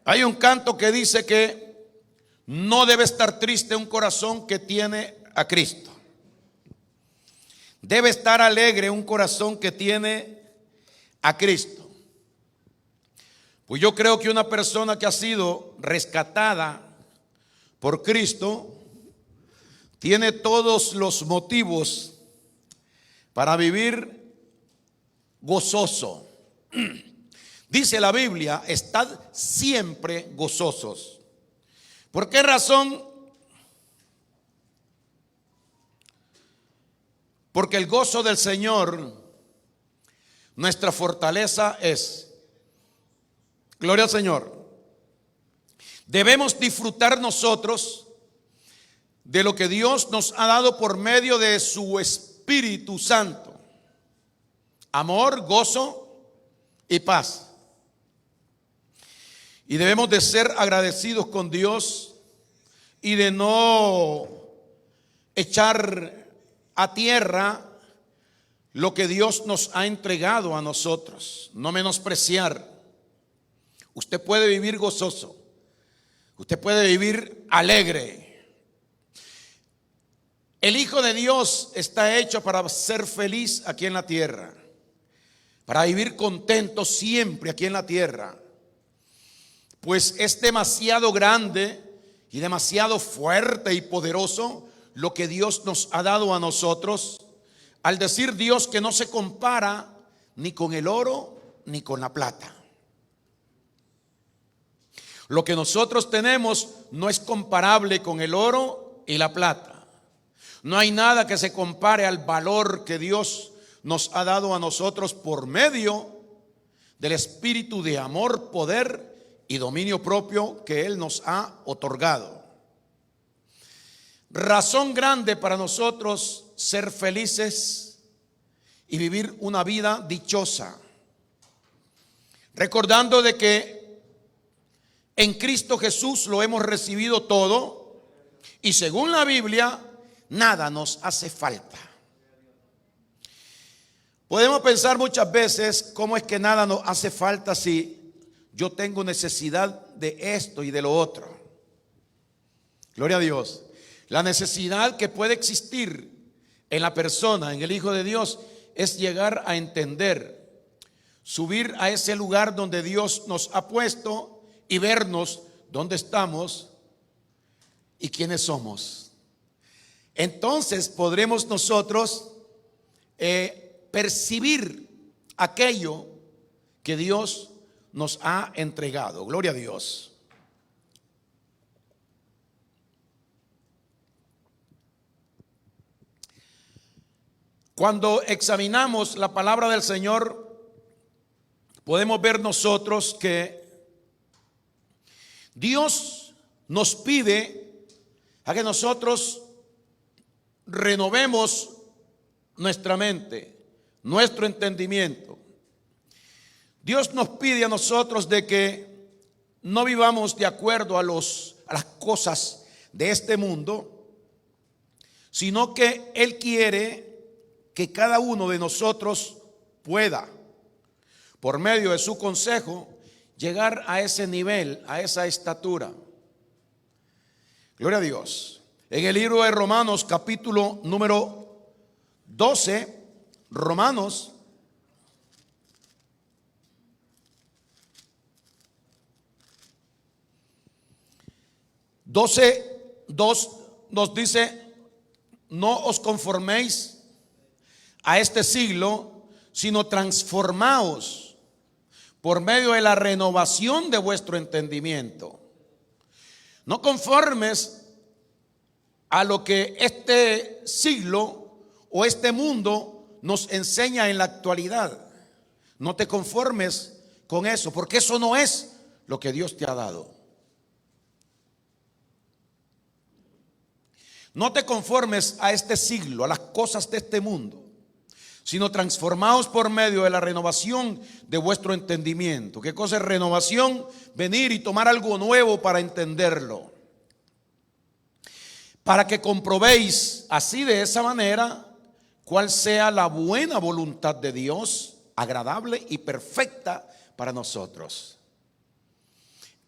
Hay un canto que dice que no debe estar triste un corazón que tiene a Cristo. Debe estar alegre un corazón que tiene a Cristo. Pues yo creo que una persona que ha sido rescatada por Cristo tiene todos los motivos para vivir gozoso. Dice la Biblia, estad siempre gozosos. ¿Por qué razón? Porque el gozo del Señor, nuestra fortaleza es. Gloria al Señor. Debemos disfrutar nosotros de lo que Dios nos ha dado por medio de su Espíritu Santo. Amor, gozo y paz. Y debemos de ser agradecidos con Dios y de no echar a tierra lo que Dios nos ha entregado a nosotros. No menospreciar. Usted puede vivir gozoso. Usted puede vivir alegre. El Hijo de Dios está hecho para ser feliz aquí en la tierra, para vivir contento siempre aquí en la tierra. Pues es demasiado grande y demasiado fuerte y poderoso lo que Dios nos ha dado a nosotros, al decir Dios que no se compara ni con el oro ni con la plata. Lo que nosotros tenemos no es comparable con el oro y la plata. No hay nada que se compare al valor que Dios nos ha dado a nosotros por medio del espíritu de amor, poder y dominio propio que Él nos ha otorgado. Razón grande para nosotros ser felices y vivir una vida dichosa, recordando de que en Cristo Jesús lo hemos recibido todo y según la Biblia nada nos hace falta. Podemos pensar muchas veces cómo es que nada nos hace falta si yo tengo necesidad de esto y de lo otro. Gloria a Dios. La necesidad que puede existir en la persona, en el Hijo de Dios, es llegar a entender, subir a ese lugar donde Dios nos ha puesto y vernos dónde estamos y quiénes somos. Entonces podremos nosotros percibir aquello que Dios nos ha entregado. Gloria a Dios. Cuando examinamos la palabra del Señor, podemos ver nosotros que Dios nos pide a que nosotros renovemos nuestra mente, nuestro entendimiento. Dios nos pide a nosotros de que no vivamos de acuerdo a las cosas de este mundo, sino que Él quiere que cada uno de nosotros pueda, por medio de su consejo, llegar a ese nivel, a esa estatura. Gloria a Dios. En el libro de Romanos, capítulo número 12, Romanos 12:2 nos dice: no os conforméis a este siglo, sino transformaos por medio de la renovación de vuestro entendimiento. No conformes a lo que este siglo o este mundo nos enseña en la actualidad. No te conformes con eso, porque eso no es lo que Dios te ha dado. No te conformes a este siglo, a las cosas de este mundo, sino transformaos por medio de la renovación de vuestro entendimiento. ¿Qué cosa es renovación? Venir y tomar algo nuevo para entenderlo, para que comprobéis así de esa manera cuál sea la buena voluntad de Dios, agradable y perfecta para nosotros.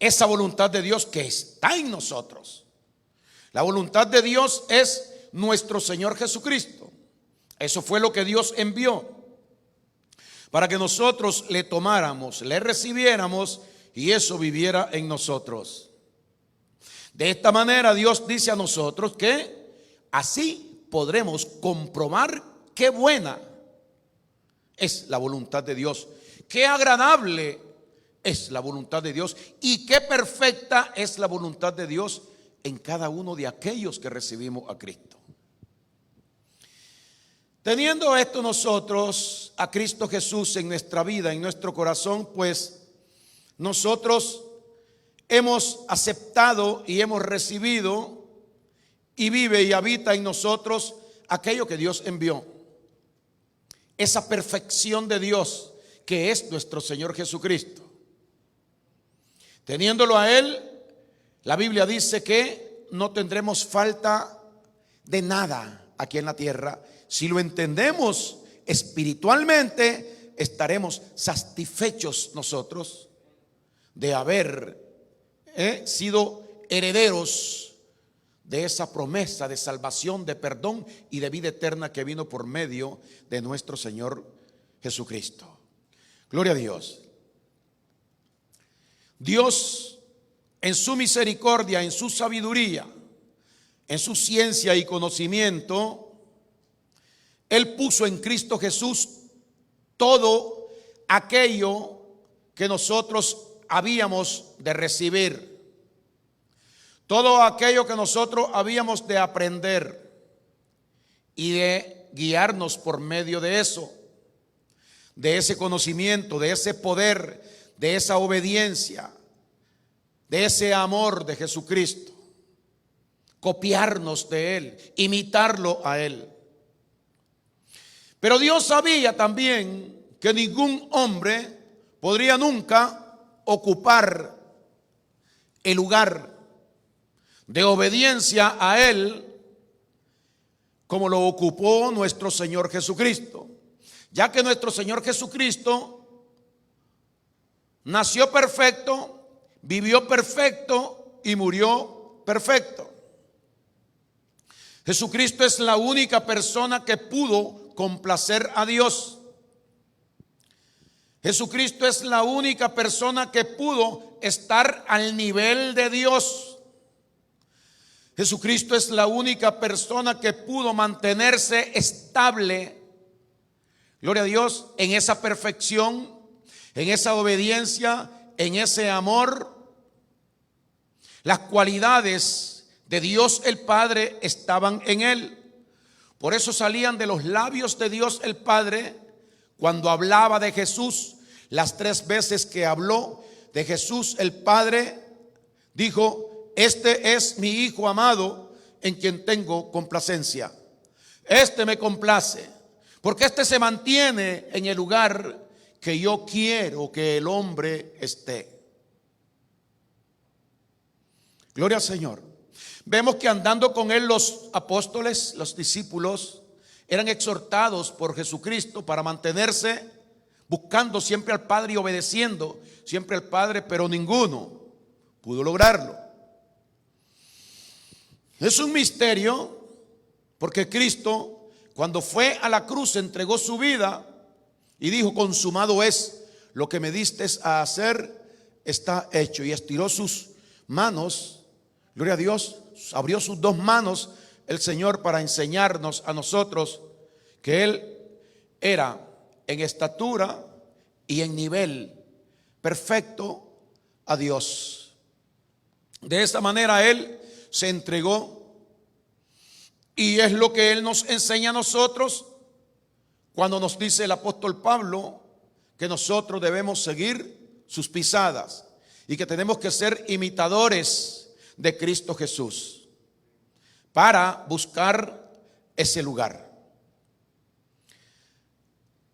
esa voluntad de Dios que está en nosotros. La voluntad de Dios es nuestro Señor Jesucristo. Eso fue lo que Dios envió para que nosotros le tomáramos, le recibiéramos y eso viviera en nosotros. De esta manera Dios dice a nosotros que así podremos comprobar qué buena es la voluntad de Dios, qué agradable es la voluntad de Dios y qué perfecta es la voluntad de Dios en cada uno de aquellos que recibimos a Cristo. Teniendo esto nosotros a Cristo Jesús en nuestra vida, en nuestro corazón, pues nosotros hemos aceptado y hemos recibido y vive y habita en nosotros aquello que Dios envió. Esa perfección de Dios que es nuestro Señor Jesucristo. Teniéndolo a Él, la Biblia dice que no tendremos falta de nada aquí en la tierra. Si lo entendemos espiritualmente, estaremos satisfechos nosotros de haber sido herederos de esa promesa de salvación, de perdón y de vida eterna que vino por medio de nuestro Señor Jesucristo. Gloria a Dios. Dios, en su misericordia, en su sabiduría, en su ciencia y conocimiento, Él puso en Cristo Jesús todo aquello que nosotros habíamos de recibir, todo aquello que nosotros habíamos de aprender y de guiarnos por medio de eso, de ese conocimiento, de ese poder, de esa obediencia, de ese amor de Jesucristo, copiarnos de Él, imitarlo a Él. Pero Dios sabía también que ningún hombre podría nunca ocupar el lugar de obediencia a Él como lo ocupó nuestro Señor Jesucristo, ya que nuestro Señor Jesucristo nació perfecto, vivió perfecto y murió perfecto. Jesucristo es la única persona que pudo complacer a Dios. Jesucristo es la única persona que pudo estar al nivel de Dios. Jesucristo es la única persona que pudo mantenerse estable, gloria a Dios, en esa perfección, en esa obediencia, en ese amor. Las cualidades de Dios el Padre estaban en Él. Por eso salían de los labios de Dios el Padre cuando hablaba de Jesús. Las 3 veces que habló de Jesús el Padre dijo: este es mi Hijo amado en quien tengo complacencia. Este me complace, porque este se mantiene en el lugar que yo quiero que el hombre esté. Gloria al Señor. Vemos que andando con Él los apóstoles, los discípulos, eran exhortados por Jesucristo para mantenerse buscando siempre al Padre y obedeciendo siempre al Padre, pero ninguno pudo lograrlo. Es un misterio, porque Cristo, cuando fue a la cruz, entregó su vida y dijo: consumado es, lo que me diste a hacer está hecho. Y estiró sus manos, gloria a Dios, abrió sus 2 manos el Señor para enseñarnos a nosotros que Él era en estatura y en nivel perfecto a Dios. De esta manera Él se entregó, y es lo que Él nos enseña a nosotros cuando nos dice el apóstol Pablo que nosotros debemos seguir sus pisadas y que tenemos que ser imitadores de Cristo Jesús para buscar ese lugar.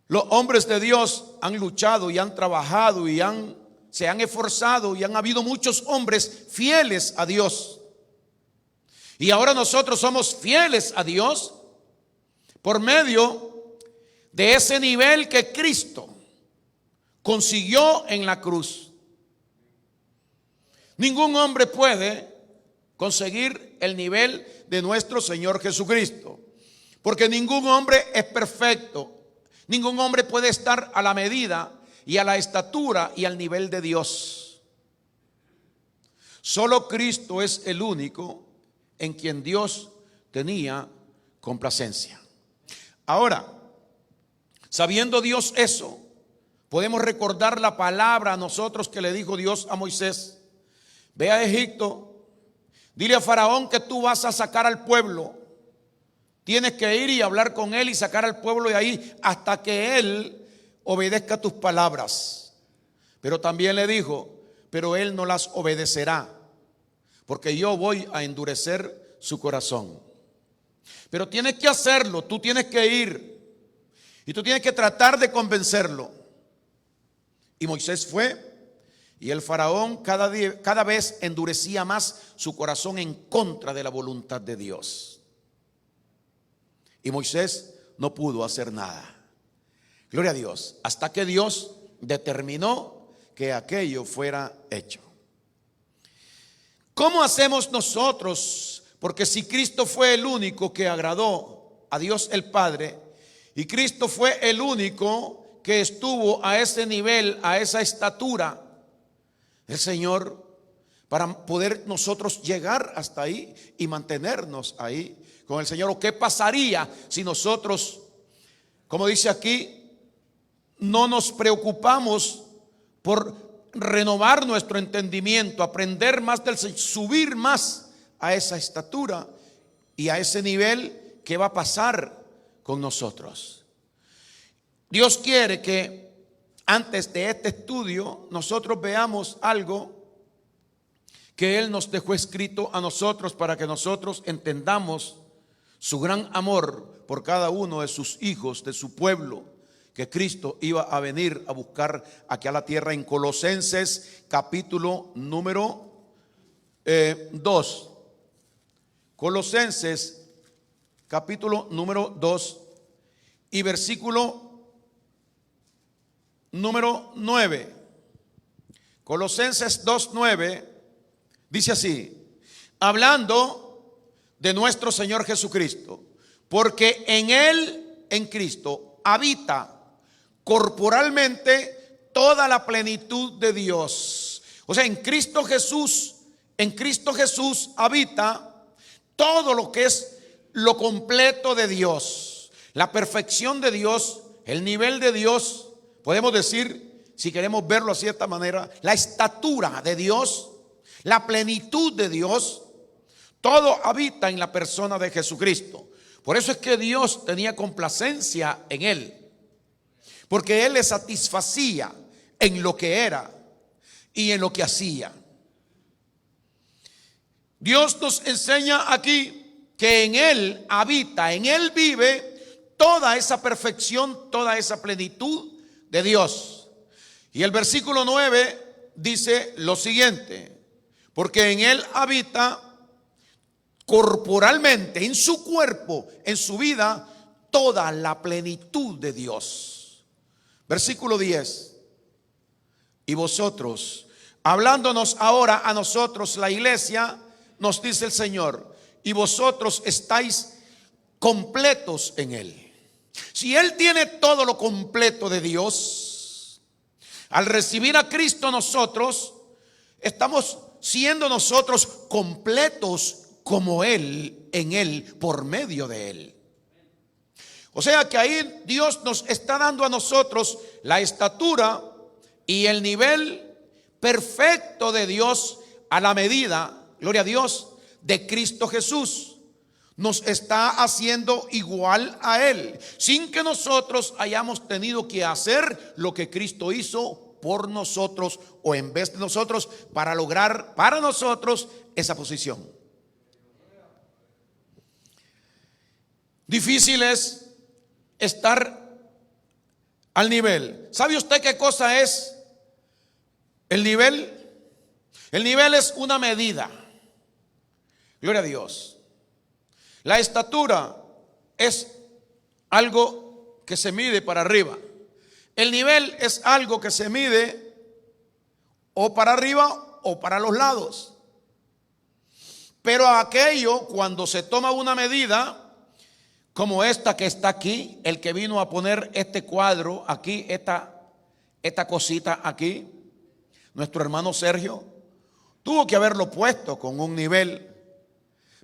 Los hombres de Dios han luchado y han trabajado y se han esforzado, y han habido muchos hombres fieles a Dios. Y ahora nosotros somos fieles a Dios por medio de ese nivel que Cristo consiguió en la cruz. Ningún hombre puede conseguir el nivel de nuestro Señor Jesucristo, porque ningún hombre es perfecto. Ningún hombre puede estar a la medida y a la estatura y al nivel de Dios. Solo Cristo es el único en quien Dios tenía complacencia. Ahora, sabiendo Dios eso, podemos recordar la palabra a nosotros que le dijo Dios a Moisés: ve a Egipto, dile a Faraón que tú vas a sacar al pueblo. Tienes que ir y hablar con él y sacar al pueblo de ahí hasta que él obedezca tus palabras. Pero también le dijo: pero él no las obedecerá, porque yo voy a endurecer su corazón. Pero tienes que hacerlo, tú tienes que ir y tú tienes que tratar de convencerlo. Y Moisés fue, y el faraón cada vez endurecía más su corazón en contra de la voluntad de Dios. Y Moisés no pudo hacer nada. Gloria a Dios, hasta que Dios determinó que aquello fuera hecho. ¿Cómo hacemos nosotros? Porque si Cristo fue el único que agradó a Dios el Padre, y Cristo fue el único que estuvo a ese nivel, a esa estatura, el Señor, para poder nosotros llegar hasta ahí y mantenernos ahí con el Señor. ¿O qué pasaría si nosotros, como dice aquí, no nos preocupamos por renovar nuestro entendimiento, aprender más del Señor, subir más a esa estatura y a ese nivel? ¿Qué va a pasar con nosotros? Dios quiere que antes de este estudio nosotros veamos algo que Él nos dejó escrito a nosotros para que nosotros entendamos su gran amor por cada uno de sus hijos, de su pueblo, que Cristo iba a venir a buscar aquí a la tierra. En Colosenses capítulo número 2. Colosenses capítulo número 2 y versículo número 9. Colosenses 2:9 dice así, hablando de nuestro Señor Jesucristo: porque en Él, en Cristo, habita corporalmente toda la plenitud de Dios. O sea, en Cristo Jesús habita todo lo que es lo completo de Dios, la perfección de Dios, el nivel de Dios. Podemos decir, si queremos verlo así de esta manera, la estatura de Dios, la plenitud de Dios. Todo habita en la persona de Jesucristo. Por eso es que Dios tenía complacencia en Él, porque Él le satisfacía en lo que era y en lo que hacía. Dios nos enseña aquí que en Él habita, en Él vive toda esa perfección, toda esa plenitud de Dios. Y el versículo 9 dice lo siguiente: porque en Él habita corporalmente, en su cuerpo, en su vida, toda la plenitud de Dios. Versículo 10. Y vosotros, hablándonos ahora a nosotros, la iglesia, nos dice el Señor: y vosotros estáis completos en Él. Si Él tiene todo lo completo de Dios, al recibir a Cristo nosotros estamos siendo nosotros completos como Él, en Él, por medio de Él. O sea que ahí Dios nos está dando a nosotros la estatura y el nivel perfecto de Dios a la medida, gloria a Dios, de Cristo Jesús. Nos está haciendo igual a Él, sin que nosotros hayamos tenido que hacer lo que Cristo hizo por nosotros o en vez de nosotros para lograr para nosotros esa posición. Difícil es estar al nivel. ¿Sabe usted qué cosa es el nivel? El nivel es una medida. Gloria a Dios. La estatura es algo que se mide para arriba. El nivel es algo que se mide o para arriba o para los lados. Pero aquello, cuando se toma una medida como esta que está aquí, el que vino a poner este cuadro aquí, esta cosita aquí, nuestro hermano Sergio, tuvo que haberlo puesto con un nivel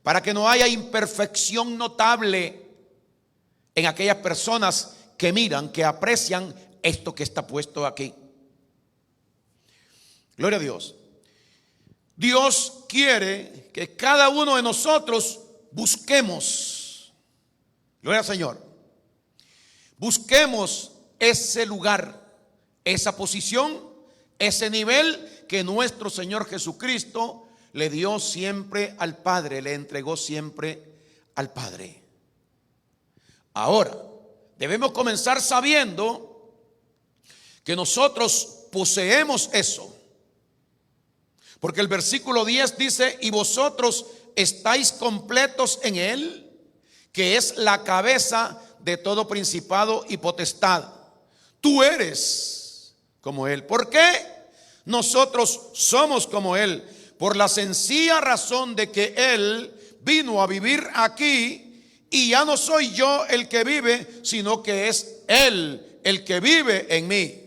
para que no haya imperfección notable en aquellas personas que miran, que aprecian esto que está puesto aquí. Gloria a Dios. Dios quiere que cada uno de nosotros busquemos, gloria al Señor, busquemos ese lugar, esa posición, ese nivel que nuestro Señor Jesucristo le dio siempre al Padre, le entregó siempre al Padre. Ahora, debemos comenzar sabiendo que nosotros poseemos eso. Porque el versículo 10 dice: y vosotros estáis completos en Él, que es la cabeza de todo principado y potestad. Tú eres como Él. ¿Por qué nosotros somos como Él? Por la sencilla razón de que Él vino a vivir aquí, y ya no soy yo el que vive, sino que es Él el que vive en mí.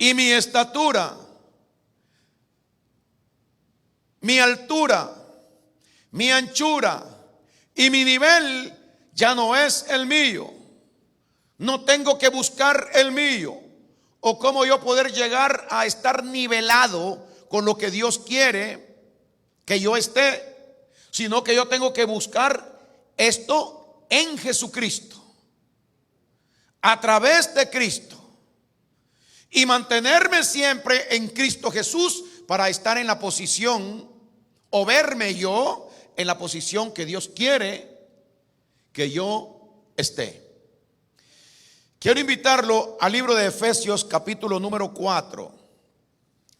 Y mi estatura, mi altura, mi anchura y mi nivel ya no es el mío. No tengo que buscar el mío o cómo yo poder llegar a estar nivelado con lo que Dios quiere que yo esté, sino que yo tengo que buscar esto en Jesucristo, a través de Cristo. Y mantenerme siempre en Cristo Jesús para estar en la posición, o verme yo en la posición que Dios quiere que yo esté. Quiero invitarlo al libro de Efesios capítulo número 4.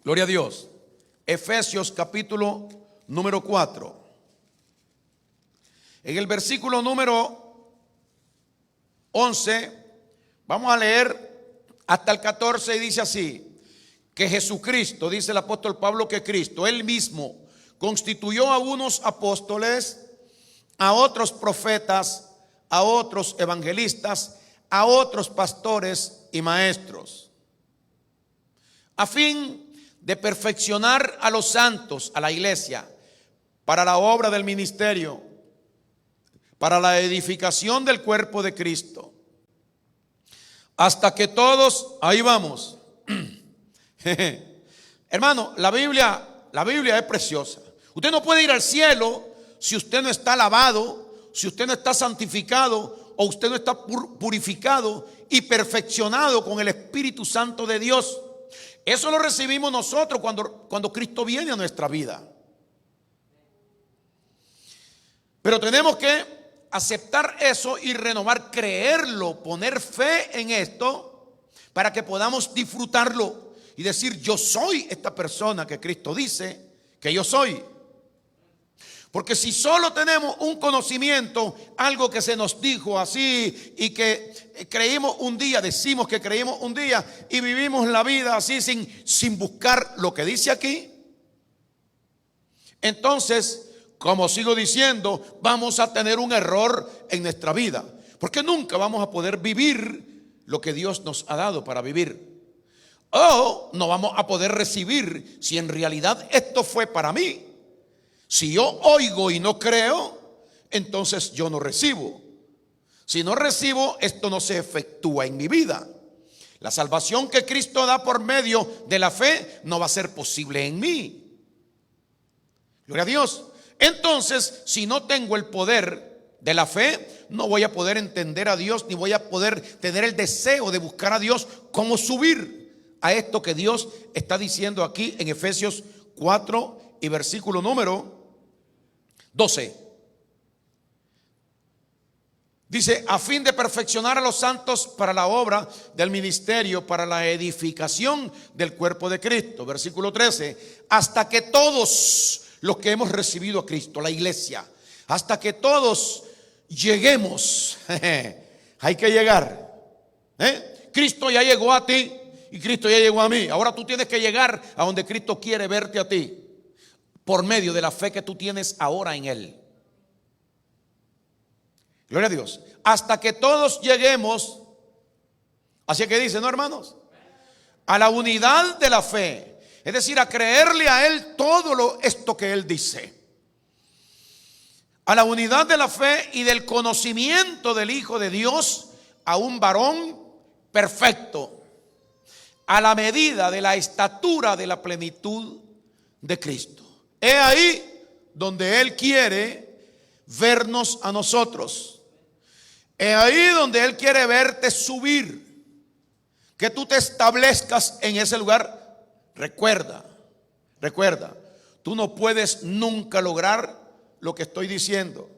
Gloria a Dios. Efesios capítulo número 4. En el versículo número 11 vamos a leer hasta el 14 y dice así: que Jesucristo, dice el apóstol Pablo, que Cristo, Él mismo, constituyó a unos apóstoles, a otros profetas, a otros evangelistas, a otros pastores y maestros, a fin de perfeccionar a los santos, a la iglesia, para la obra del ministerio, para la edificación del cuerpo de Cristo, hasta que todos, ahí vamos. Hermano, la Biblia es preciosa. Usted no puede ir al cielo si usted no está lavado, si usted no está santificado, o usted no está purificado y perfeccionado con el Espíritu Santo de Dios. Eso lo recibimos nosotros cuando Cristo viene a nuestra vida. Pero tenemos que aceptar eso y renovar, creerlo, poner fe en esto para que podamos disfrutarlo y decir: yo soy esta persona que Cristo dice que yo soy. Porque si solo tenemos un conocimiento, algo que se nos dijo así y que creímos un día, decimos que creímos un día y vivimos la vida así sin buscar lo que dice aquí, entonces, como sigo diciendo, vamos a tener un error en nuestra vida, porque nunca vamos a poder vivir lo que Dios nos ha dado para vivir, o no vamos a poder recibir si en realidad esto fue para mí. Si yo oigo y no creo, entonces yo no recibo. Si no recibo, esto no se efectúa en mi vida. La salvación que Cristo da por medio de la fe no va a ser posible en mí. Gloria a Dios. Entonces, si no tengo el poder de la fe, no voy a poder entender a Dios, ni voy a poder tener el deseo de buscar a Dios, cómo subir a esto que Dios está diciendo aquí en Efesios 4 y versículo número 12. Dice: a fin de perfeccionar a los santos para la obra del ministerio, para la edificación del cuerpo de Cristo. Versículo 13: hasta que todos los que hemos recibido a Cristo, la iglesia, hasta que todos lleguemos. Hay que llegar. Cristo ya llegó a ti y Cristo ya llegó a mí. Ahora tú tienes que llegar a donde Cristo quiere verte a ti, por medio de la fe que tú tienes ahora en Él. Gloria a Dios. Hasta que todos lleguemos, así que dice, ¿no, hermanos? A la unidad de la fe. Es decir, a creerle a Él todo esto que Él dice. A la unidad de la fe y del conocimiento del Hijo de Dios, a un varón perfecto, a la medida de la estatura de la plenitud de Cristo. He ahí donde Él quiere vernos a nosotros. He ahí donde Él quiere verte subir, que tú te establezcas en ese lugar. Recuerda, tú no puedes nunca lograr lo que estoy diciendo,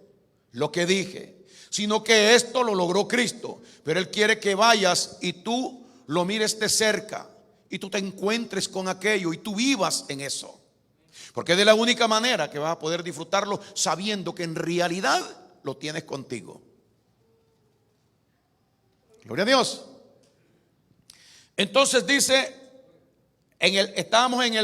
lo que dije, sino que esto lo logró Cristo. Pero Él quiere que vayas y tú lo mires de cerca y tú te encuentres con aquello y tú vivas en eso. Porque es de la única manera que vas a poder disfrutarlo, sabiendo que en realidad lo tienes contigo. Gloria a Dios. Entonces dice, estábamos en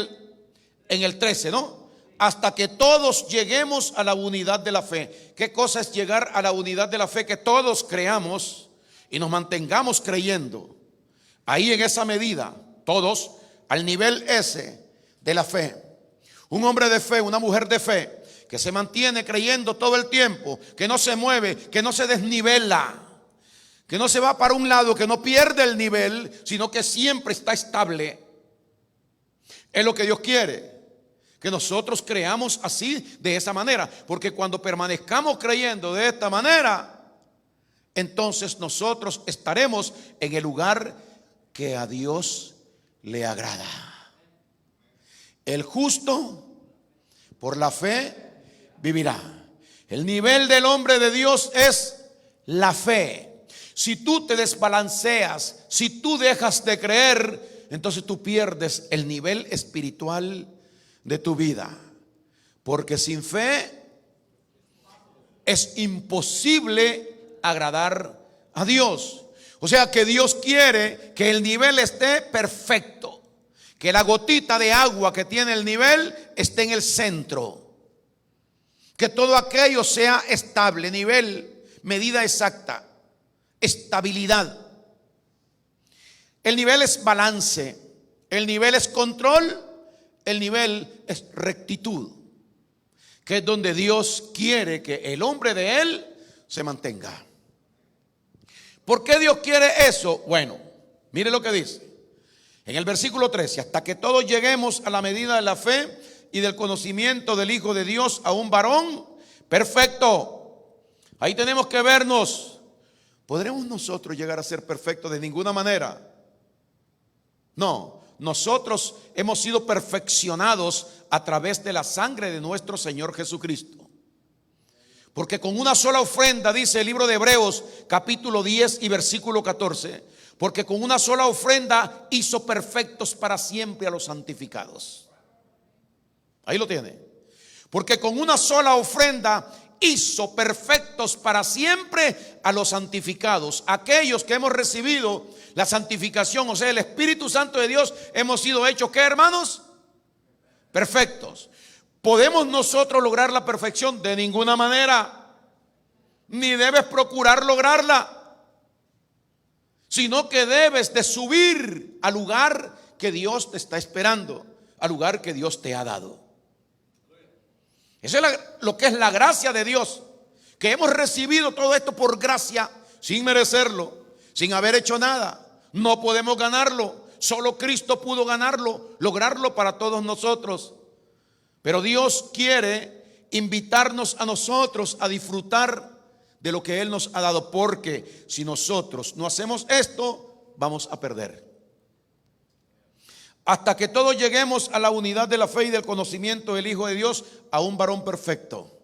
el 13, ¿no? Hasta que todos lleguemos a la unidad de la fe. ¿Qué cosa es llegar a la unidad de la fe? Que todos creamos y nos mantengamos creyendo. Ahí en esa medida, todos al nivel ese de la fe. Un hombre de fe, una mujer de fe, que se mantiene creyendo todo el tiempo, que no se mueve, que no se desnivela, que no se va para un lado, que no pierde el nivel, sino que siempre está estable. Es lo que Dios quiere, que nosotros creamos así, de esa manera. Porque cuando permanezcamos creyendo de esta manera, entonces nosotros estaremos en el lugar que a Dios le agrada. El justo por la fe vivirá. El nivel del hombre de Dios es la fe. Si tú te desbalanceas, si tú dejas de creer, entonces tú pierdes el nivel espiritual de tu vida. Porque sin fe es imposible agradar a Dios. O sea que Dios quiere que el nivel esté perfecto, que la gotita de agua que tiene el nivel esté en el centro, que todo aquello sea estable, nivel, medida exacta. Estabilidad. El nivel es balance, el nivel es control, el nivel es rectitud, que es donde Dios quiere que el hombre de Él se mantenga. ¿Por qué Dios quiere eso? Bueno, mire lo que dice en el versículo 13: hasta que todos lleguemos a la medida de la fe y del conocimiento del Hijo de Dios, a un varón perfecto. Ahí tenemos que vernos. ¿Podremos nosotros llegar a ser perfectos? De ninguna manera. No, nosotros hemos sido perfeccionados a través de la sangre de nuestro Señor Jesucristo. Porque con una sola ofrenda, dice el libro de Hebreos capítulo 10 y versículo 14, porque con una sola ofrenda hizo perfectos para siempre a los santificados. Ahí lo tiene. Porque con una sola ofrenda hizo perfectos para siempre a los santificados. Aquellos que hemos recibido la santificación, o sea, el Espíritu Santo de Dios, hemos sido hechos, ¿qué, hermanos? Perfectos. ¿Podemos nosotros lograr la perfección? De ninguna manera. Ni debes procurar lograrla, sino que debes de subir al lugar que Dios te está esperando, al lugar que Dios te ha dado. Eso es lo que es la gracia de Dios, que hemos recibido todo esto por gracia, sin merecerlo, sin haber hecho nada. No podemos ganarlo, solo Cristo pudo ganarlo, lograrlo para todos nosotros. Pero Dios quiere invitarnos a nosotros a disfrutar de lo que Él nos ha dado, porque si nosotros no hacemos esto, vamos a perder. Hasta que todos lleguemos a la unidad de la fe y del conocimiento del Hijo de Dios, a un varón perfecto,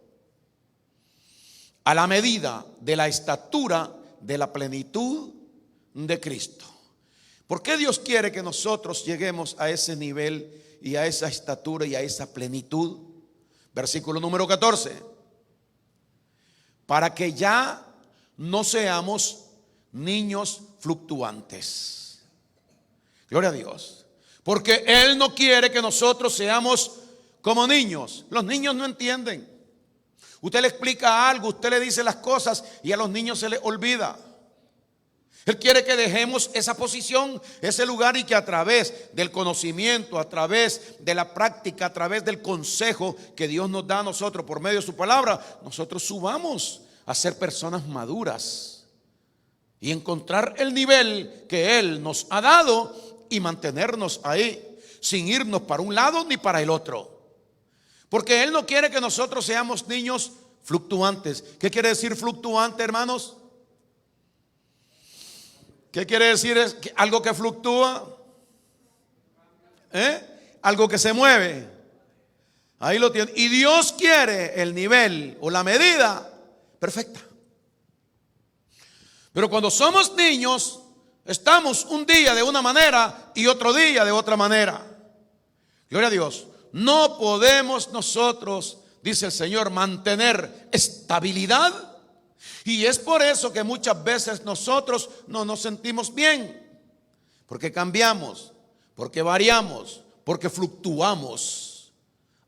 a la medida de la estatura de la plenitud de Cristo. ¿Por qué Dios quiere que nosotros lleguemos a ese nivel y a esa estatura y a esa plenitud? Versículo número 14. Para que ya no seamos niños fluctuantes. Gloria a Dios. Porque Él no quiere que nosotros seamos como niños. Los niños no entienden. Usted le explica algo, usted le dice las cosas y a los niños se les olvida. Él quiere que dejemos esa posición, ese lugar, y que a través del conocimiento, a través de la práctica, a través del consejo que Dios nos da a nosotros por medio de su palabra, nosotros subamos a ser personas maduras y encontrar el nivel que Él nos ha dado y mantenernos ahí, sin irnos para un lado ni para el otro. Porque Él no quiere que nosotros seamos niños fluctuantes. ¿Qué quiere decir fluctuante, hermanos? ¿Qué quiere decir? ¿Es algo que fluctúa? Algo que se mueve. Ahí lo tiene. Y Dios quiere el nivel o la medida perfecta. Pero cuando somos niños, estamos un día de una manera y otro día de otra manera. Gloria a Dios. No podemos nosotros, dice el Señor, mantener estabilidad. Y es por eso que muchas veces nosotros no nos sentimos bien. Porque cambiamos, porque variamos, porque fluctuamos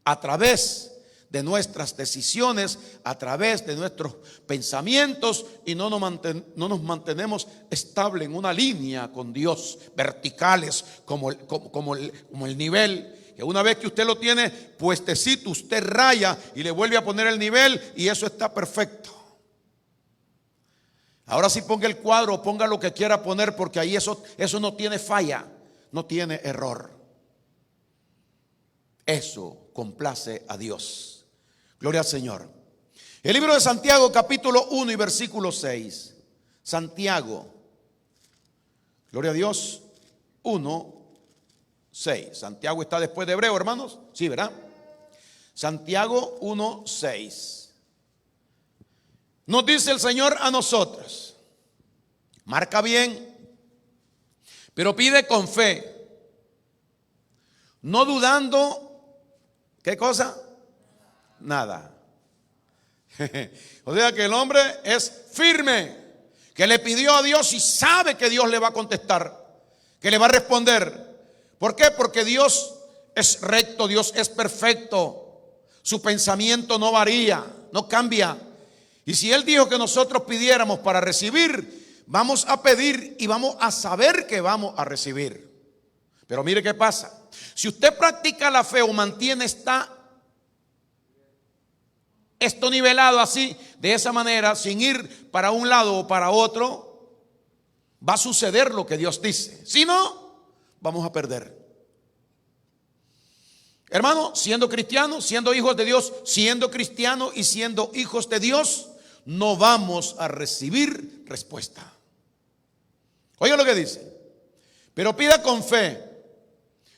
a través de nuestras decisiones, a través de nuestros pensamientos, y no nos mantenemos estables en una línea con Dios, verticales como el nivel. Que una vez que usted lo tiene puestecito, usted raya y le vuelve a poner el nivel y eso está perfecto. Ahora sí, ponga el cuadro, ponga lo que quiera poner, porque ahí eso no tiene falla, no tiene error. Eso complace a Dios. Gloria al Señor. El libro de Santiago, capítulo 1 y versículo 6. Santiago, gloria a Dios, 1, 6. Santiago está después de Hebreo, hermanos. Sí, ¿verdad? Santiago 1, 6. Nos dice el Señor a nosotros: marca bien, pero pide con fe, no dudando. ¿Qué cosa? Nada. O sea que el hombre es firme, que le pidió a Dios y sabe que Dios le va a contestar, que le va a responder. ¿Por qué? Porque Dios es recto, Dios es perfecto. Su pensamiento no varía, no cambia. Y si Él dijo que nosotros pidiéramos para recibir, vamos a pedir y vamos a saber que vamos a recibir. Pero mire qué pasa. Si usted practica la fe o mantiene esto nivelado así, de esa manera, sin ir para un lado o para otro, va a suceder lo que Dios dice. Si no, vamos a perder. Hermano, siendo cristiano, siendo hijos de Dios, siendo cristiano y siendo hijos de Dios, no vamos a recibir respuesta. Oiga lo que dice: pero pida con fe,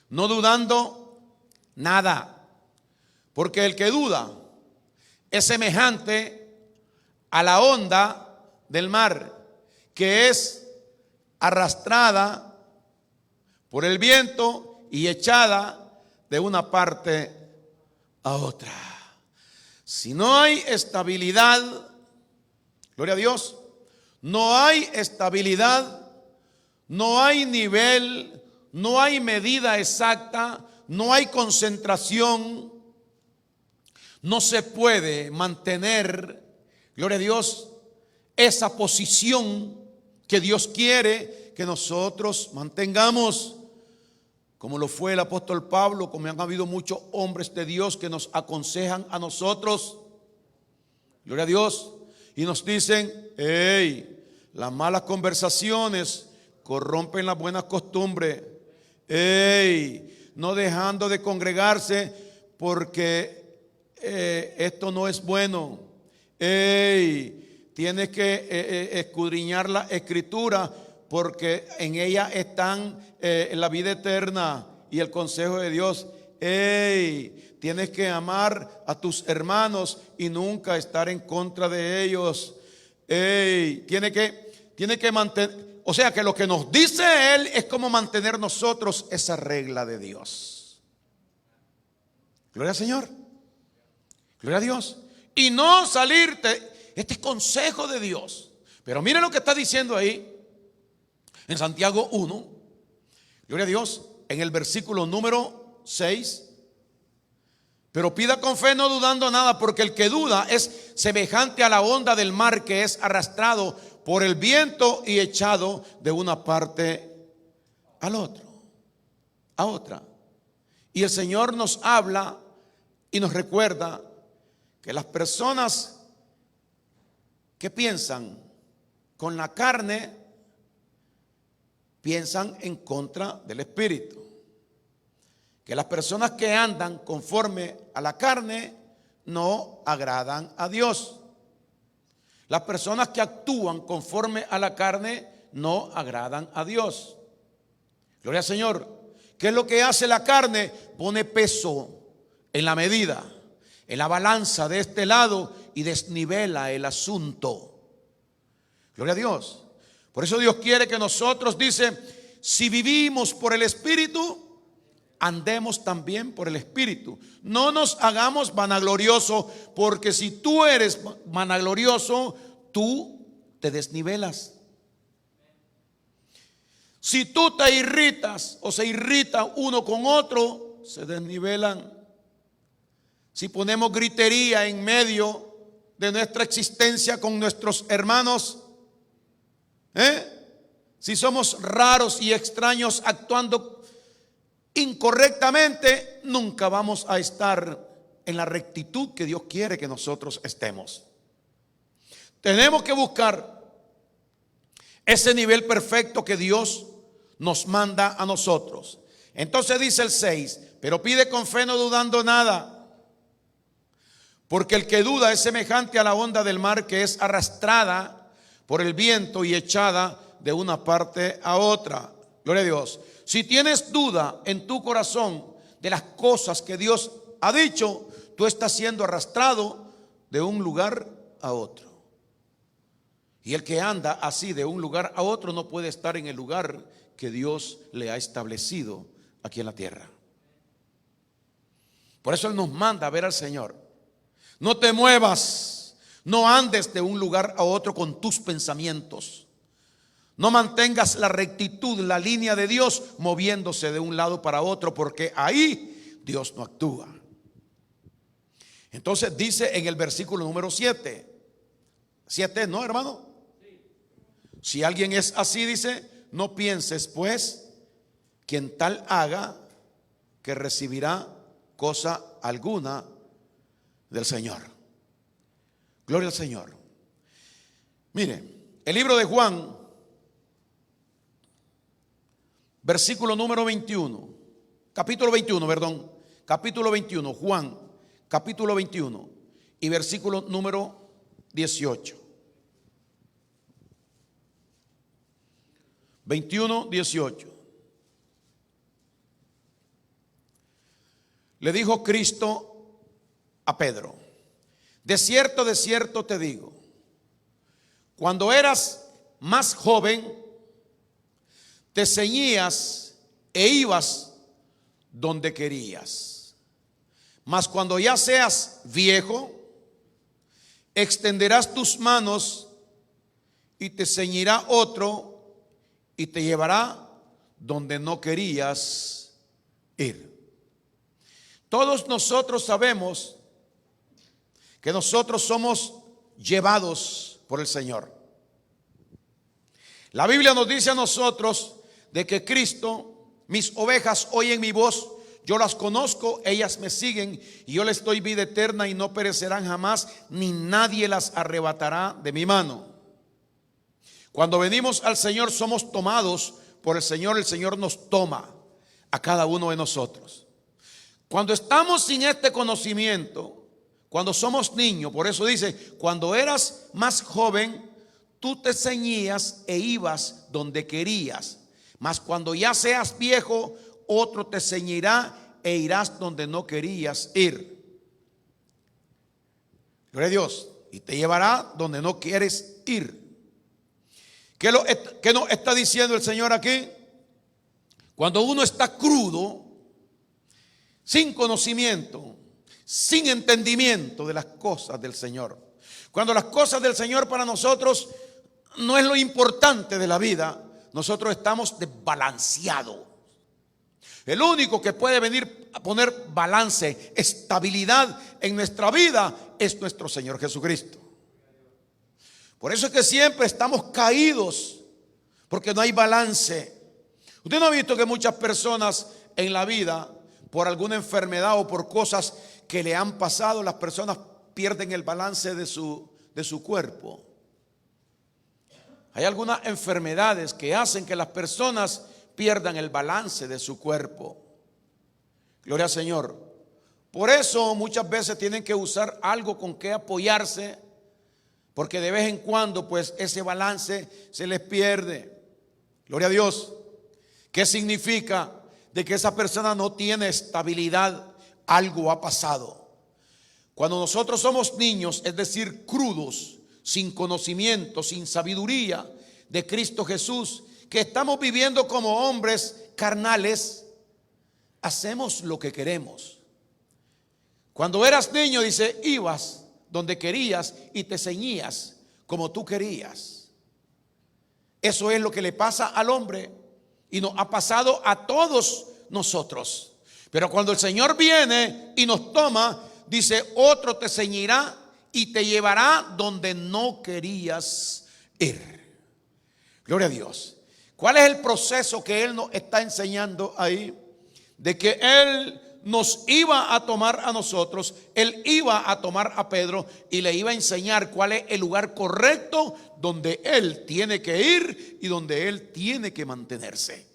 no dudando nada, porque el que duda es semejante a la onda del mar, que es arrastrada por el viento y echada de una parte a otra. Si no hay estabilidad, gloria a Dios, no hay estabilidad, no hay nivel, no hay medida exacta, no hay concentración, no se puede mantener, gloria a Dios, esa posición que Dios quiere que nosotros mantengamos. Como lo fue el apóstol Pablo, como han habido muchos hombres de Dios que nos aconsejan a nosotros, gloria a Dios, y nos dicen: hey, las malas conversaciones corrompen las buenas costumbres. Hey, no dejando de congregarse porque esto no es bueno. Hey, tienes que escudriñar la escritura, porque en ella están la vida eterna y el consejo de Dios. Hey, tienes que amar a tus hermanos y nunca estar en contra de ellos. Hey, tiene que mantener, o sea que lo que nos dice Él es cómo mantener nosotros esa regla de Dios. Gloria al Señor, gloria a Dios. Y no salirte, este es consejo de Dios. Pero mire lo que está diciendo ahí en Santiago 1. Gloria a Dios. En el versículo número 6. Pero pida con fe, no dudando nada, porque el que duda es semejante a la onda del mar que es arrastrado por el viento y echado de una parte al otro, a otra. Y el Señor nos habla y nos recuerda que las personas que piensan con la carne piensan en contra del Espíritu. Que las personas que andan conforme a la carne no agradan a Dios. Las personas que actúan conforme a la carne no agradan a Dios. Gloria al Señor. ¿Qué es lo que hace la carne? Pone peso en la medida, en la balanza de este lado y desnivela el asunto. Gloria a Dios. Por eso Dios quiere que nosotros, dice, si vivimos por el Espíritu, andemos también por el Espíritu. No nos hagamos vanagloriosos, porque si tú eres vanaglorioso, tú te desnivelas. Si tú te irritas o se irrita uno con otro, se desnivelan. Si ponemos gritería en medio de nuestra existencia con nuestros hermanos, si somos raros y extraños actuando incorrectamente, nunca vamos a estar en la rectitud que Dios quiere que nosotros estemos. Tenemos que buscar ese nivel perfecto que Dios nos manda a nosotros. Entonces dice el 6, pero pide con fe, no dudando nada, porque el que duda es semejante a la onda del mar que es arrastrada por el viento y echada de una parte a otra. Gloria a Dios. Si tienes duda en tu corazón de las cosas que Dios ha dicho, tú estás siendo arrastrado de un lugar a otro. Y el que anda así de un lugar a otro no puede estar en el lugar que Dios le ha establecido aquí en la tierra. Por eso Él nos manda a ver al Señor. No te muevas, no andes de un lugar a otro con tus pensamientos. No mantengas la rectitud, la línea de Dios moviéndose de un lado para otro, porque ahí Dios no actúa. Entonces dice en el versículo número 7. 7, ¿no, hermano? Si alguien es así, dice, no pienses pues quien tal haga que recibirá cosa alguna del Señor. Gloria al Señor. Mire, el libro de Juan, versículo número 21, capítulo 21, perdón, capítulo 21, Juan, capítulo 21 y versículo número 18. 21, 18. Le dijo Cristo a Pedro: de cierto te digo, cuando eras más joven, te ceñías e ibas donde querías. Mas cuando ya seas viejo, extenderás tus manos y te ceñirá otro y te llevará donde no querías ir. Todos nosotros sabemos que nosotros somos llevados por el Señor. La Biblia nos dice a nosotros de que Cristo, mis ovejas oyen mi voz, yo las conozco, ellas me siguen y yo les doy vida eterna y no perecerán jamás, ni nadie las arrebatará de mi mano. Cuando venimos al Señor somos tomados por el Señor nos toma a cada uno de nosotros. Cuando estamos sin este conocimiento, cuando somos niños, por eso dice, cuando eras más joven, tú te ceñías e ibas donde querías. Mas cuando ya seas viejo, otro te ceñirá e irás donde no querías ir. Gloria a Dios. Y te llevará donde no quieres ir. ¿Qué nos está diciendo el Señor aquí? Cuando uno está crudo, sin conocimiento, sin entendimiento de las cosas del Señor. Cuando las cosas del Señor para nosotros no es lo importante de la vida, nosotros estamos desbalanceados. El único que puede venir a poner balance, estabilidad en nuestra vida es nuestro Señor Jesucristo. Por eso es que siempre estamos caídos, porque no hay balance. Usted no ha visto que muchas personas en la vida, por alguna enfermedad o por cosas que le han pasado, las personas pierden el balance de su cuerpo. Hay algunas enfermedades que hacen que las personas pierdan el balance de su cuerpo. Gloria al Señor. Por eso muchas veces tienen que usar algo con que apoyarse, porque de vez en cuando pues ese balance se les pierde. Gloria a Dios. ¿Qué significa? De que esa persona no tiene estabilidad. Algo ha pasado. Cuando nosotros somos niños, es decir, crudos, sin conocimiento, sin sabiduría de Cristo Jesús, que estamos viviendo como hombres carnales, hacemos lo que queremos. Cuando eras niño, dice, ibas donde querías y te ceñías como tú querías. Eso es lo que le pasa al hombre y nos ha pasado a todos nosotros. Pero cuando el Señor viene y nos toma, dice, otro te ceñirá y te llevará donde no querías ir. Gloria a Dios. ¿Cuál es el proceso que Él nos está enseñando ahí? De que Él nos iba a tomar a nosotros, Él iba a tomar a Pedro y le iba a enseñar cuál es el lugar correcto donde Él tiene que ir y donde Él tiene que mantenerse.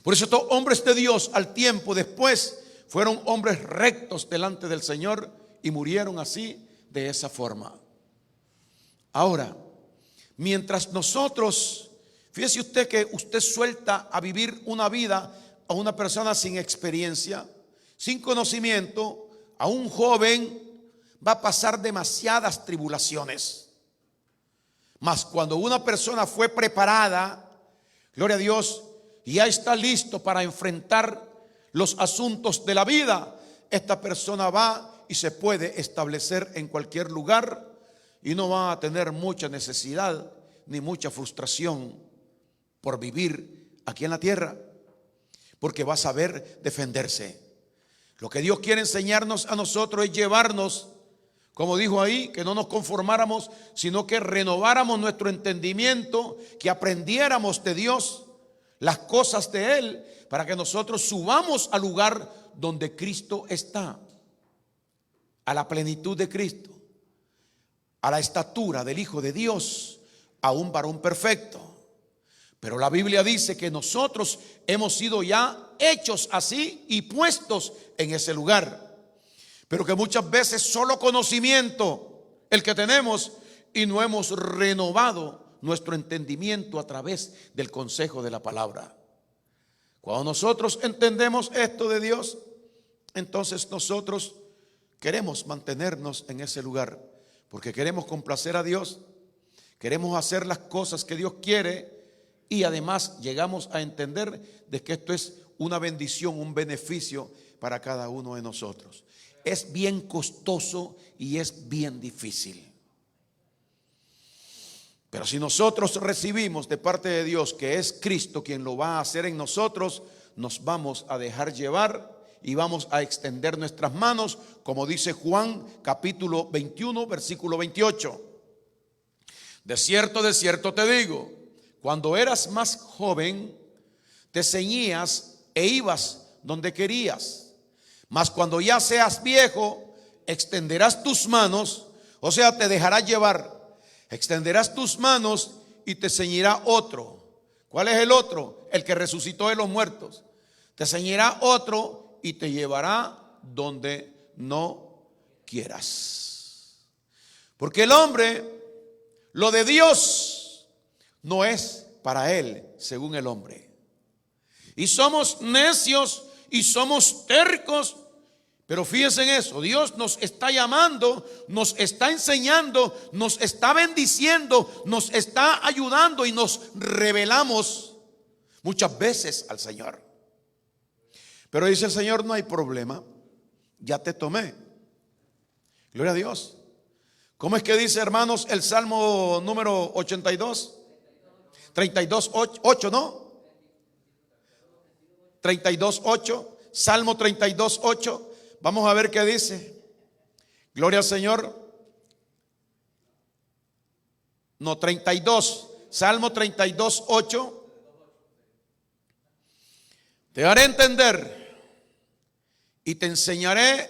Por eso estos hombres de Dios al tiempo después fueron hombres rectos delante del Señor y murieron así, de esa forma. Ahora, mientras nosotros, fíjese usted que usted suelta a vivir una vida a una persona sin experiencia, sin conocimiento, a un joven, va a pasar demasiadas tribulaciones. Mas cuando una persona fue preparada, gloria a Dios, y ya está listo para enfrentar los asuntos de la vida, esta persona va y se puede establecer en cualquier lugar y no va a tener mucha necesidad ni mucha frustración por vivir aquí en la tierra, porque va a saber defenderse. Lo que Dios quiere enseñarnos a nosotros es llevarnos, como dijo ahí, que no nos conformáramos, sino que renováramos nuestro entendimiento, que aprendiéramos de Dios las cosas de Él, para que nosotros subamos al lugar donde Cristo está, a la plenitud de Cristo, a la estatura del Hijo de Dios, a un varón perfecto. Pero la Biblia dice que nosotros hemos sido ya hechos así y puestos en ese lugar, pero que muchas veces solo conocimiento el que tenemos y no hemos renovado nuestro entendimiento a través del consejo de la palabra. Cuando nosotros entendemos esto de Dios, entonces nosotros queremos mantenernos en ese lugar, porque queremos complacer a Dios, queremos hacer las cosas que Dios quiere y además llegamos a entender de que esto es una bendición, un beneficio para cada uno de nosotros. Es bien costoso y es bien difícil. Pero si nosotros recibimos de parte de Dios que es Cristo quien lo va a hacer en nosotros, nos vamos a dejar llevar y vamos a extender nuestras manos, como dice Juan capítulo 21, versículo 28. De cierto te digo, cuando eras más joven, te ceñías e ibas donde querías. Mas cuando ya seas viejo, extenderás tus manos, o sea, te dejarás llevar. Extenderás tus manos y te ceñirá otro. ¿Cuál es el otro? El que resucitó de los muertos. Te ceñirá otro y te llevará donde no quieras. Porque el hombre, lo de Dios no es para él según el hombre. Y somos necios y somos tercos. Pero fíjense en eso, Dios nos está llamando, nos está enseñando, nos está bendiciendo, nos está ayudando y nos revelamos muchas veces al Señor. Pero dice el Señor, no hay problema, ya te tomé. Gloria a Dios. ¿Cómo es que dice, hermanos, el Salmo número 82? 32, 8, ¿no? 32:8. Salmo 32:8. Vamos a ver qué dice. Gloria al Señor. No, 32. Salmo 32:8. Te haré entender y te enseñaré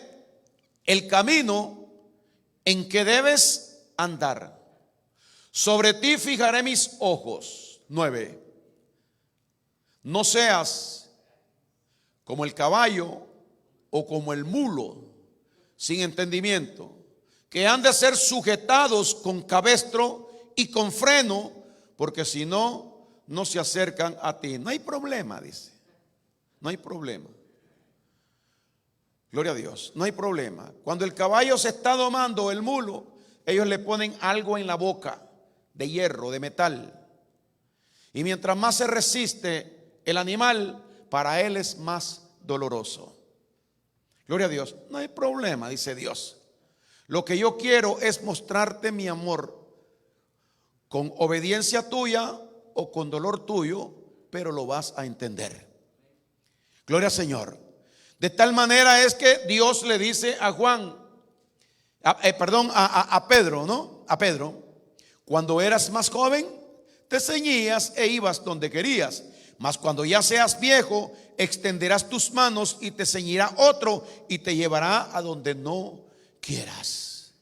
el camino en que debes andar. Sobre ti fijaré mis ojos. 9. No seas como el caballo o como el mulo sin entendimiento, que han de ser sujetados con cabestro y con freno, porque si no, no se acercan a ti. No hay problema, dice. No hay problema. Gloria a Dios, no hay problema. Cuando el caballo se está domando, el mulo, ellos le ponen algo en la boca de hierro, de metal. Y mientras más se resiste el animal, para él es más doloroso. Gloria a Dios, no hay problema, dice Dios. Lo que yo quiero es mostrarte mi amor con obediencia tuya o con dolor tuyo, pero lo vas a entender. Gloria al Señor. De tal manera es que Dios le dice a Juan, a Pedro, ¿no? A Pedro, cuando eras más joven, te ceñías e ibas donde querías. Mas cuando ya seas viejo, extenderás tus manos y te ceñirá otro y te llevará a donde no quieras.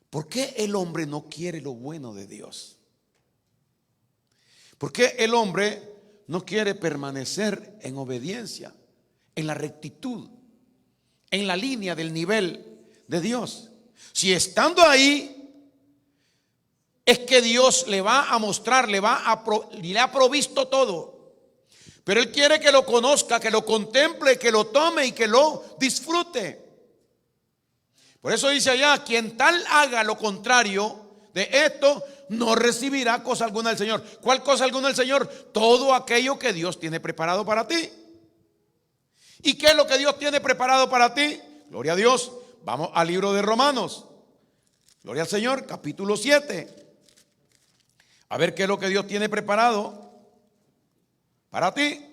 ¿Por qué el hombre no quiere lo bueno de Dios? ¿Por qué el hombre no quiere permanecer en obediencia, en la rectitud, en la línea del nivel de Dios? Si estando ahí, es que Dios le va a mostrar, le ha provisto todo. Pero Él quiere que lo conozca, que lo contemple, que lo tome y que lo disfrute. Por eso dice allá, quien tal haga lo contrario de esto, no recibirá cosa alguna del Señor. ¿Cuál cosa alguna del Señor? Todo aquello que Dios tiene preparado para ti. ¿Y qué es lo que Dios tiene preparado para ti? Gloria a Dios. Vamos al libro de Romanos. Gloria al Señor, capítulo 7. A ver qué es lo que Dios tiene preparado para ti.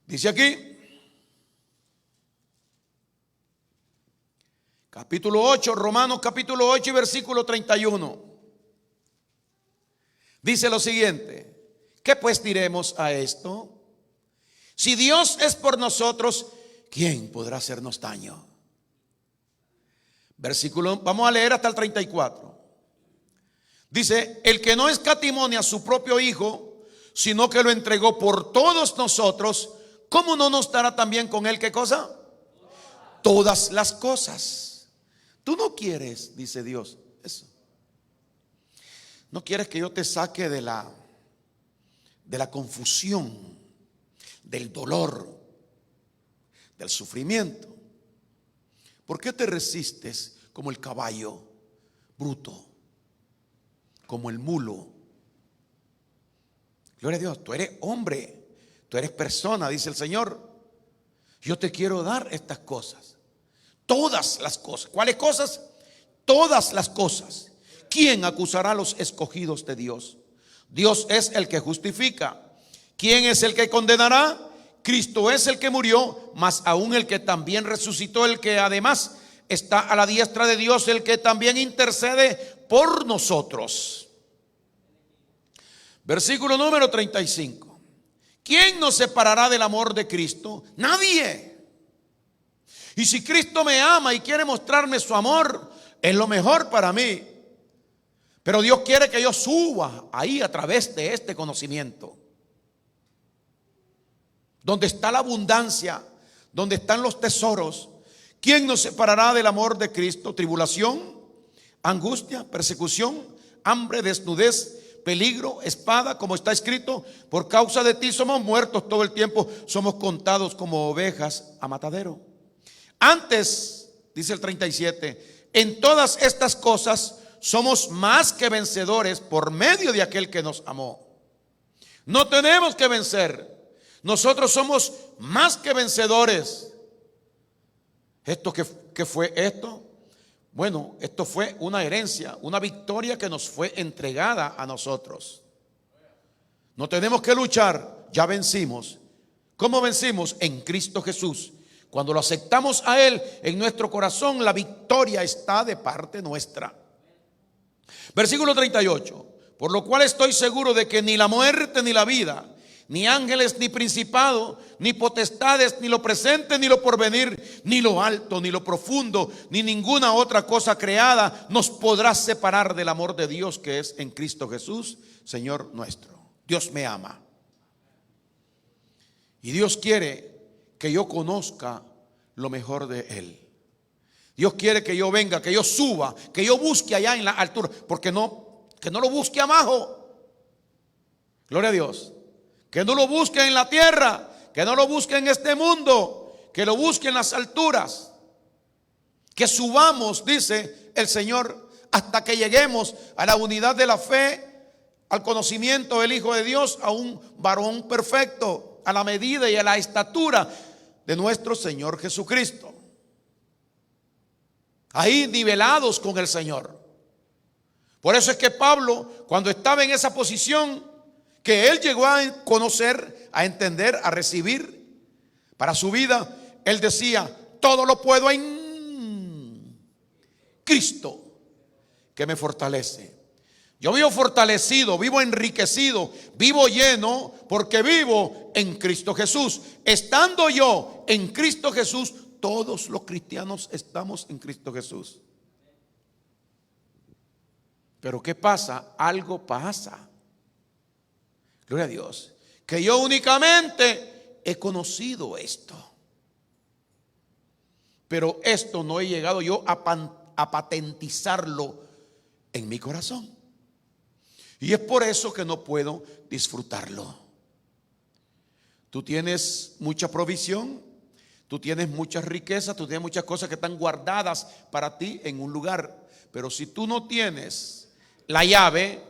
Dice aquí, capítulo 8, Romanos capítulo 8 y versículo 31. Dice lo siguiente: ¿qué pues diremos a esto? Si Dios es por nosotros, ¿quién podrá hacernos daño? Versículo, vamos a leer hasta el 34. Dice, el que no escatimó a su propio Hijo, sino que lo entregó por todos nosotros, ¿cómo no nos dará también con él qué cosa? Todas las cosas. Tú no quieres, dice Dios, eso. No quieres que yo te saque de la confusión, del dolor, del sufrimiento. ¿Por qué te resistes como el caballo bruto, como el mulo? Gloria a Dios, tú eres hombre, tú eres persona, dice el Señor. Yo te quiero dar estas cosas, todas las cosas. ¿Cuáles cosas? Todas las cosas. ¿Quién acusará a los escogidos de Dios? Dios es el que justifica. ¿Quién es el que condenará? Cristo es el que murió, mas aún el que también resucitó, el que además está a la diestra de Dios, el que también intercede por nosotros. Versículo número 35. ¿Quién nos separará del amor de Cristo? Nadie. Y si Cristo me ama y quiere mostrarme su amor, es lo mejor para mí. Pero Dios quiere que yo suba ahí a través de este conocimiento, donde está la abundancia, donde están los tesoros. ¿Quién nos separará del amor de Cristo? Tribulación, angustia, persecución, hambre, desnudez, peligro, espada, como está escrito, por causa de ti somos muertos todo el tiempo, somos contados como ovejas a matadero. Antes, dice el 37, en todas estas cosas somos más que vencedores por medio de aquel que nos amó. No tenemos que vencer. Nosotros somos más que vencedores. ¿Esto qué fue esto? Bueno, esto fue una herencia, una victoria que nos fue entregada a nosotros. No tenemos que luchar, ya vencimos. ¿Cómo vencimos? En Cristo Jesús. Cuando lo aceptamos a Él en nuestro corazón, la victoria está de parte nuestra. Versículo 38. Por lo cual estoy seguro de que ni la muerte ni la vida, ni ángeles ni principados, ni potestades, ni lo presente ni lo porvenir, ni lo alto ni lo profundo, ni ninguna otra cosa creada nos podrá separar del amor de Dios que es en Cristo Jesús, Señor nuestro. Dios me ama. Y Dios quiere que yo conozca lo mejor de Él. Dios quiere que yo venga, que yo suba, que yo busque allá en la altura, porque que no lo busque abajo. Gloria a Dios. Que no lo busque en la tierra, que no lo busque en este mundo, que lo busque en las alturas. Que subamos, dice el Señor, hasta que lleguemos a la unidad de la fe, al conocimiento del Hijo de Dios, a un varón perfecto, a la medida y a la estatura de nuestro Señor Jesucristo. Ahí nivelados con el Señor. Por eso es que Pablo, cuando estaba en esa posición, que él llegó a conocer, a entender, a recibir para su vida, él decía: todo lo puedo en Cristo que me fortalece. Yo vivo fortalecido, vivo enriquecido, vivo lleno, porque vivo en Cristo Jesús. Estando yo en Cristo Jesús, todos los cristianos estamos en Cristo Jesús. Pero ¿qué pasa? Algo pasa. Gloria a Dios. Que yo únicamente he conocido esto. Pero esto no he llegado yo a patentizarlo en mi corazón. Y es por eso que no puedo disfrutarlo. Tú tienes mucha provisión, tú tienes mucha riqueza, tú tienes muchas cosas que están guardadas para ti en un lugar. Pero si tú no tienes la llave,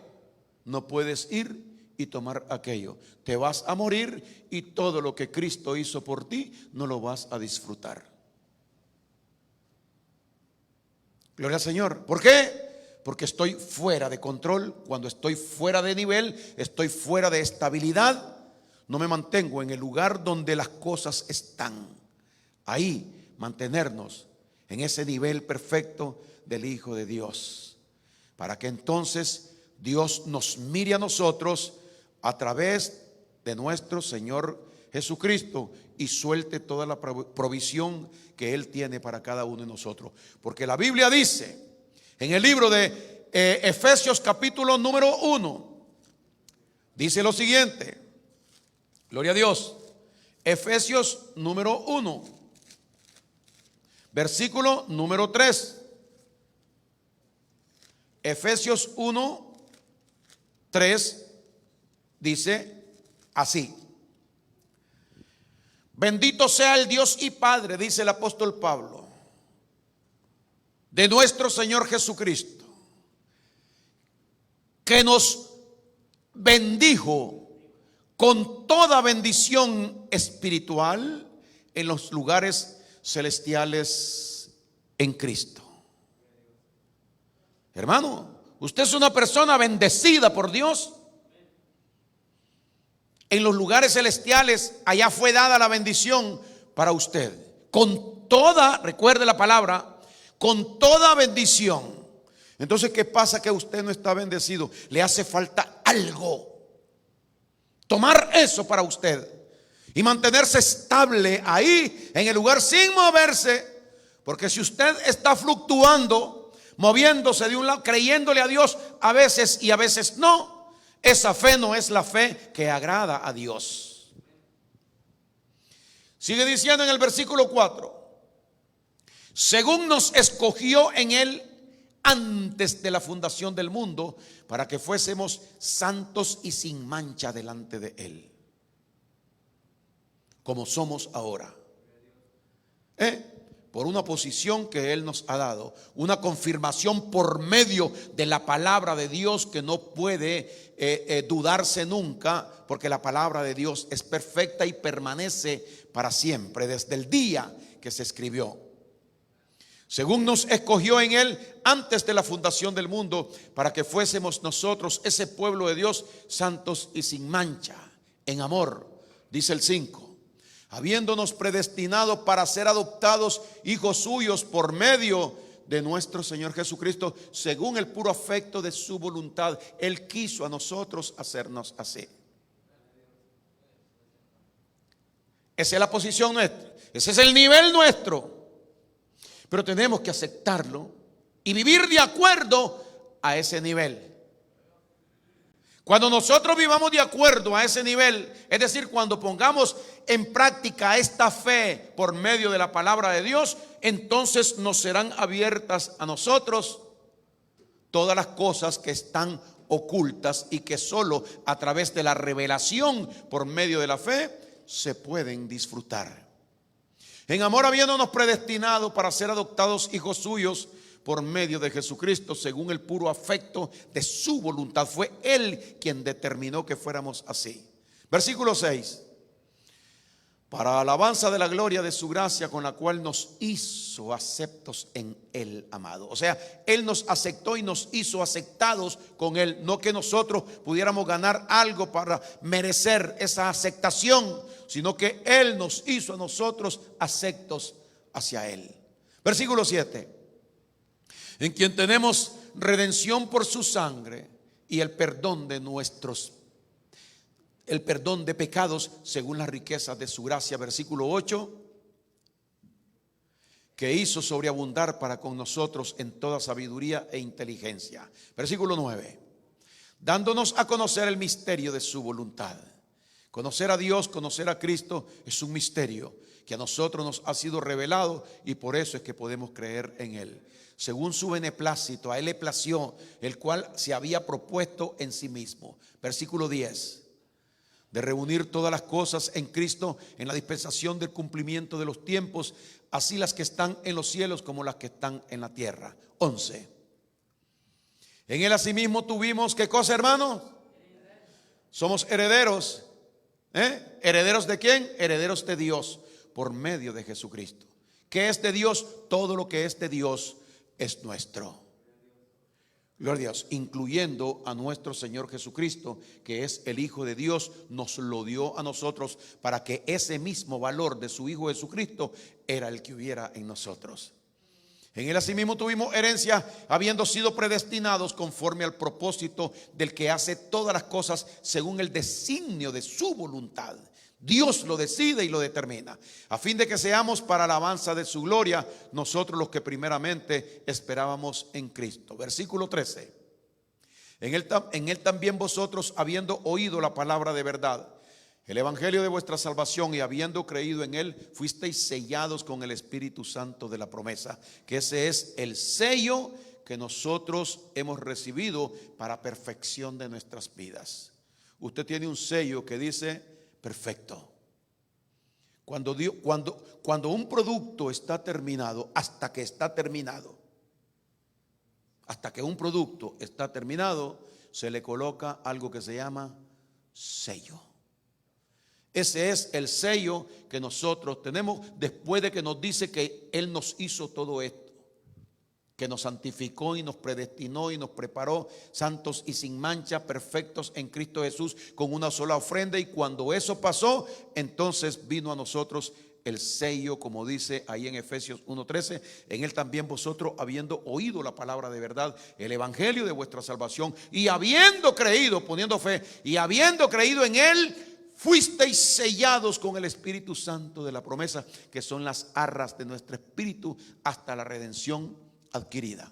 no puedes ir y tomar aquello. Te vas a morir y todo lo que Cristo hizo por ti no lo vas a disfrutar. Gloria al Señor. ¿Por qué? Porque estoy fuera de control. Cuando estoy fuera de nivel, estoy fuera de estabilidad, no me mantengo en el lugar donde las cosas están. Ahí mantenernos en ese nivel perfecto del Hijo de Dios, para que entonces Dios nos mire a nosotros a través de nuestro Señor Jesucristo y suelte toda la provisión que Él tiene para cada uno de nosotros. Porque la Biblia dice en el libro de Efesios capítulo número 1, dice lo siguiente. Gloria a Dios. Efesios número 1, versículo número 3. Efesios 1, 3 dice así: bendito sea el Dios y Padre, dice el apóstol Pablo, de nuestro Señor Jesucristo, que nos bendijo con toda bendición espiritual en los lugares celestiales en Cristo. Hermano, usted es una persona bendecida por Dios. En los lugares celestiales, allá fue dada la bendición para usted. Con toda, recuerde la palabra, con toda bendición. Entonces, ¿qué pasa? Que usted no está bendecido. Le hace falta algo. Tomar eso para usted y mantenerse estable ahí en el lugar sin moverse. Porque si usted está fluctuando, moviéndose de un lado, creyéndole a Dios a veces y a veces no, esa fe no es la fe que agrada a Dios. Sigue diciendo en el versículo 4: según nos escogió en Él antes de la fundación del mundo, para que fuésemos santos y sin mancha delante de Él, como somos ahora. Por una posición que Él nos ha dado, una confirmación por medio de la palabra de Dios que no puede dudarse nunca, porque la palabra de Dios es perfecta y permanece para siempre, desde el día que se escribió. según nos escogió en Él antes de la fundación del mundo, para que fuésemos nosotros ese pueblo de Dios, santos y sin mancha, en amor, dice el 5, habiéndonos predestinado para ser adoptados hijos suyos por medio de nuestro Señor Jesucristo, según el puro afecto de su voluntad. Él quiso a nosotros hacernos así. Esa es la posición nuestra, ese es el nivel nuestro. Pero tenemos que aceptarlo y vivir de acuerdo a ese nivel. Cuando nosotros vivamos de acuerdo a ese nivel, es decir, cuando pongamos en práctica esta fe por medio de la palabra de Dios, entonces nos serán abiertas a nosotros todas las cosas que están ocultas y que solo a través de la revelación por medio de la fe se pueden disfrutar. En amor, habiéndonos predestinado para ser adoptados hijos suyos por medio de Jesucristo, según el puro afecto de su voluntad. Fue Él quien determinó que fuéramos así. Versículo 6. Para alabanza de la gloria de su gracia, con la cual nos hizo aceptos en el amado. O sea, Él nos aceptó y nos hizo aceptados con Él. No que nosotros pudiéramos ganar algo para merecer esa aceptación, sino que Él nos hizo a nosotros aceptos hacia Él. Versículo 7. En quien tenemos redención por su sangre y el perdón de pecados según las riquezas de su gracia. Versículo 8, que hizo sobreabundar para con nosotros en toda sabiduría e inteligencia. Versículo 9, dándonos a conocer el misterio de su voluntad. Conocer a Dios, conocer a Cristo es un misterio que a nosotros nos ha sido revelado, y por eso es que podemos creer en Él. Según su beneplácito, a Él le plació, el cual se había propuesto en sí mismo. Versículo 10, de reunir todas las cosas en Cristo en la dispensación del cumplimiento de los tiempos, así las que están en los cielos como las que están en la tierra. 11. En Él asimismo tuvimos, ¿qué cosa, hermano? Somos herederos. ¿Herederos de quién? Herederos de Dios por medio de Jesucristo. ¿Qué es de Dios? Todo lo que es de Dios es nuestro. Gloria a Dios, incluyendo a nuestro Señor Jesucristo, que es el Hijo de Dios, nos lo dio a nosotros para que ese mismo valor de su Hijo Jesucristo era el que hubiera en nosotros. En Él asimismo tuvimos herencia, habiendo sido predestinados conforme al propósito del que hace todas las cosas según el designio de su voluntad. Dios lo decide y lo determina, a fin de que seamos para alabanza de su gloria, nosotros los que primeramente esperábamos en Cristo. Versículo 13. En él también vosotros, habiendo oído la palabra de verdad, el evangelio de vuestra salvación, y habiendo creído en Él, fuisteis sellados con el Espíritu Santo de la promesa, que ese es el sello que nosotros hemos recibido para perfección de nuestras vidas. Usted tiene un sello que dice perfecto. Cuando un producto está terminado, hasta que un producto está terminado, se le coloca algo que se llama sello. Ese es el sello que nosotros tenemos después de que nos dice que Él nos hizo todo esto, que nos santificó y nos predestinó y nos preparó santos y sin mancha, perfectos en Cristo Jesús, con una sola ofrenda. Y cuando eso pasó, entonces vino a nosotros el sello, como dice ahí en Efesios 1:13. En Él también vosotros, habiendo oído la palabra de verdad, el evangelio de vuestra salvación, y habiendo creído, poniendo fe, y habiendo creído en Él, fuisteis sellados con el Espíritu Santo de la promesa, que son las arras de nuestro espíritu hasta la redención adquirida.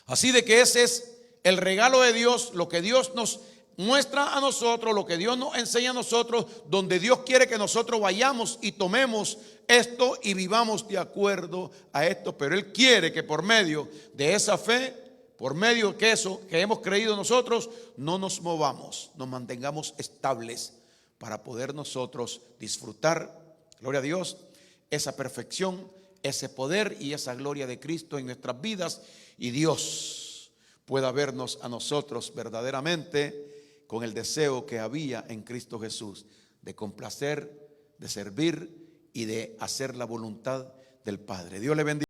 Así de que ese es el regalo de Dios, lo que Dios nos muestra a nosotros, lo que Dios nos enseña a nosotros, donde Dios quiere que nosotros vayamos y tomemos esto y vivamos de acuerdo a esto. Pero Él quiere que por medio de esa fe, por medio de eso que hemos creído nosotros, no nos movamos, nos mantengamos estables para poder nosotros disfrutar, gloria a Dios, esa perfección, ese poder y esa gloria de Cristo en nuestras vidas, y Dios pueda vernos a nosotros verdaderamente con el deseo que había en Cristo Jesús, de complacer, de servir y de hacer la voluntad del Padre. Dios le bendiga.